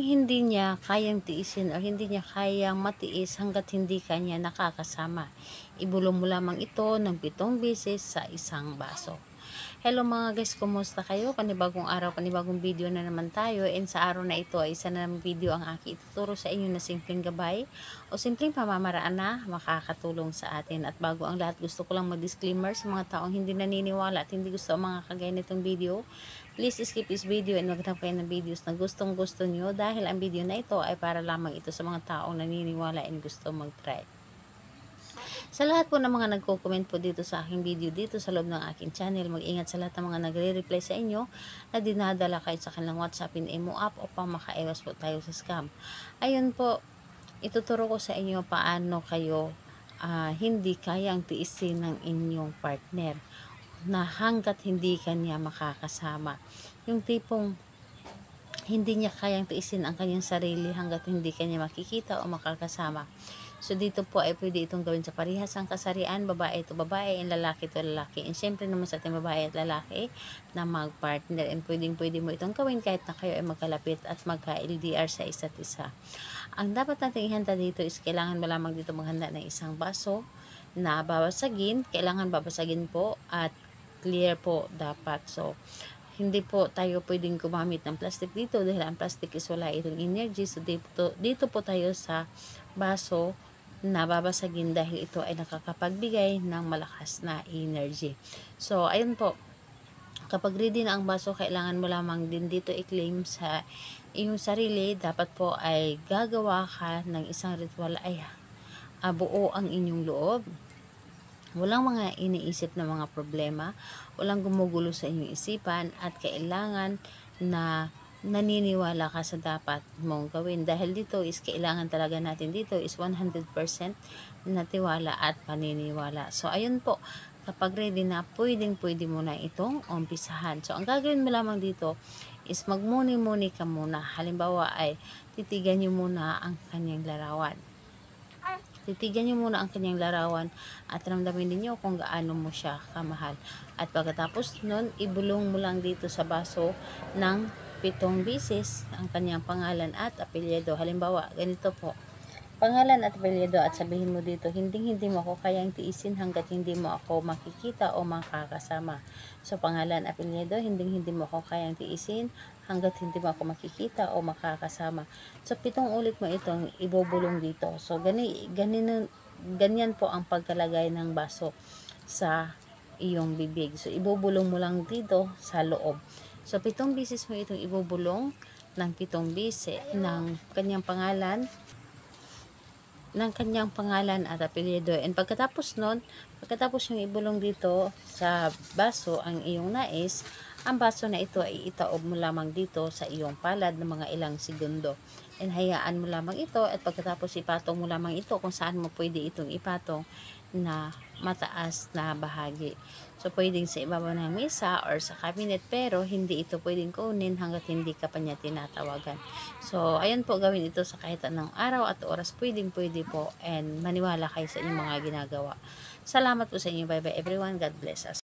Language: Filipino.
hindi niya kayang tiisin o hindi niya kayang matiis hanggat hindi kanya nakakasama. Ibulong mo lamang ito ng 7 beses sa isang baso. Hello mga guys, kumusta kayo? Panibagong araw, panibagong video na naman tayo. And sa araw na ito ay isa na namang video ang aking ituturo sa inyo na simpleng gabay o simpleng pamamaraan na makakatulong sa atin. At bago ang lahat, gusto ko lang mag-disclaimer sa mga taong hindi naniniwala at hindi gusto ang mga kagaya nitong video. Please skip this video and maghanap kayo ng videos na gustong gusto nyo dahil ang video na ito ay para lamang ito sa mga taong naniniwala and gusto mag-try. Sa lahat po ng mga nagko-comment po dito sa aking video dito sa loob ng aking channel, mag-ingat sa lahat ng mga nagre-reply sa inyo na dinadala kayo sa kanilang WhatsApp in Imo app upang makaiwas po tayo sa scam. Ayun po, ituturo ko sa inyo paano kayo hindi kayang tiisin ng inyong partner na hanggat hindi kanya makakasama. Yung tipong hindi niya kayang tiisin ang kanyang sarili hanggat hindi kanya makikita o makakasama. So, dito po ay pwede itong gawin sa parehas ang kasarian, babae to babae, and lalaki to lalaki. And syempre naman sa ating babae at lalaki na mag-partner. And pwede mo itong gawin kahit na kayo ay magkalapit at magka-LDR sa isa't isa. Ang dapat nating ihanda dito is kailangan mo lamang dito maghanda ng isang baso na babasagin. Kailangan babasagin po at clear po dapat. So, hindi po tayo pwedeng gumamit ng plastic dito dahil ang plastic is wala itong energy. So, dito po tayo sa baso na babasagin dahil ito ay nakakapagbigay ng malakas na energy. So, ayun po. Kapag ready na ang baso, kailangan mo lamang din dito i-claim sa iyong sarili. Dapat po ay gagawa ka ng isang ritual ay buo ang inyong loob. Walang mga iniisip na mga problema, walang gumugulo sa inyong isipan at kailangan na naniniwala ka sa dapat mong gawin. Dahil dito is kailangan talaga natin dito is 100% na tiwala at paniniwala. So, ayun po. Kapag ready na, pwede mo na itong umpisahan. So, ang gagawin mo lamang dito is magmuni-muni ka muna. Halimbawa ay titigan nyo muna ang kanyang larawan. Titigan nyo muna ang kanyang larawan at ramdamin niyo kung gaano mo siya kamahal. At pagkatapos nun, ibulong mo lang dito sa baso ng 7 beses ang kanyang pangalan at apelyido. Halimbawa, ganito po. Pangalan at apelyido at sabihin mo dito, hindi mo ako kayang tiisin hanggat hindi mo ako makikita o makakasama. So, pangalan, apelyido, hindi mo ako kayang tiisin hanggat hindi mo ako makikita o makakasama. So, 7 ulit mo itong ibubulong dito. So, ganyan po ang pagkalagay ng baso sa iyong bibig. So, ibubulong mo lang dito sa loob. So, 7 beses mo itong ibubulong ng 7 beses ng kanyang pangalan at apelyido. And pagkatapos nun, pagkatapos yung ibulong dito sa baso ang iyong nais, ang baso na ito ay itaob mo lamang dito sa iyong palad ng mga ilang segundo. And hayaan mo lamang ito at pagkatapos ipatong mo lamang ito kung saan mo pwede itong ipatong na mataas na bahagi. So, pwedeng sa ibabaw ng mesa or sa cabinet, pero hindi ito pwedeng kunin hanggat hindi ka pa niya tinatawagan. So, ayun po, gawin ito sa kahit anong araw at oras. Pwede po and maniwala kayo sa inyong mga ginagawa. Salamat po sa inyo. Bye-bye everyone. God bless us.